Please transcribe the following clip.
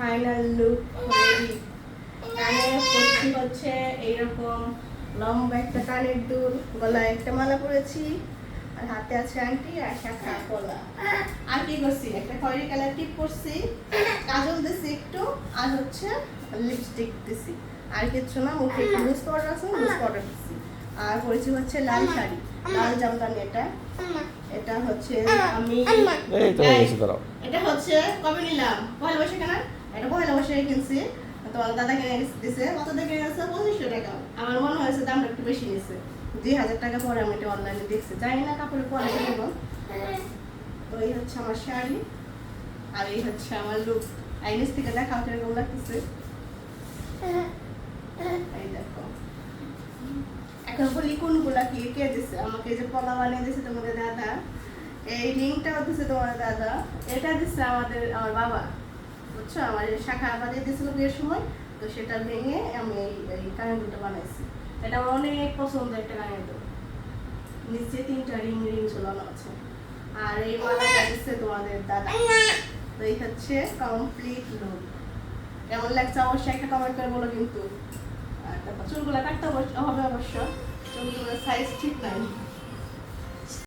Final look ready. কানে পরছি হচ্ছে এইরকম লম্বা একটা কানের দুল, গলায় একটা মালা পরেছি, আর হাতে আছে আংটি আর শাখা পলা। আর কি করছি, একটা খয়েরি কালার টিপ পরছি, কাজল দিছি একটু, আর হচ্ছে লিপস্টিক দিছি, আর কিছু না। মুখে একটু লুজ পাউডার আছে, লুজ পাউডার দিছি। আর পরেছি হচ্ছে লাল শাড়ি, লাল জামদানি। এটা হচ্ছে আমি এটা হচ্ছে কবে নিলাম, পয়লা বৈশাখে না, এটা পয়লা বৈশাখে কিনছি। তোমার দাদা কিনে দিছে, কত দিয়ে কিনে দিছে, 2500 টাকা। আমার মনে হয়েছে দামটা একটু বেশি নিয়েছে, 2000 টাকা পরে আমি এটা অনলাইনে দেখছি, জানি না কাপড়ের কোয়ালিটি কেমন। তো এই হচ্ছে আমার শাড়ি, আর এই হচ্ছে আমার লুক। আইনিস থেকে দেখাও কিরকম লাগতেছে, এই দেখো। এখন বলি কোনগুলা কি কে দিছে আমাকে, এই যে পলা বানিয়ে দিছে তোমাদের দাদা, এই রিংটাও দিছে তোমার দাদা, এটা দিছে আমার বাবা, বুঝছো। আমার শাখা বানিয়ে দিয়েছিল বিয়ের সময়, তো সেটা ভেঙে আমি এই কানের দুলটা বানাইছি। এটা আমার অনেক পছন্দ একটা কানের দুল, নিচে 3টা রিং ঝোলানো আছে। আর এই মালাটা দিচ্ছে তোমাদের দাদা। তো এই হচ্ছে কমপ্লিট লুক। কেমন লাগছে অবশ্যই একটা কমেন্ট করে বলো কিন্তু। আর তারপর চুলগুলো কাটতে হবে অবশ্য, চুলগুলোর সাইজ ঠিক নাই।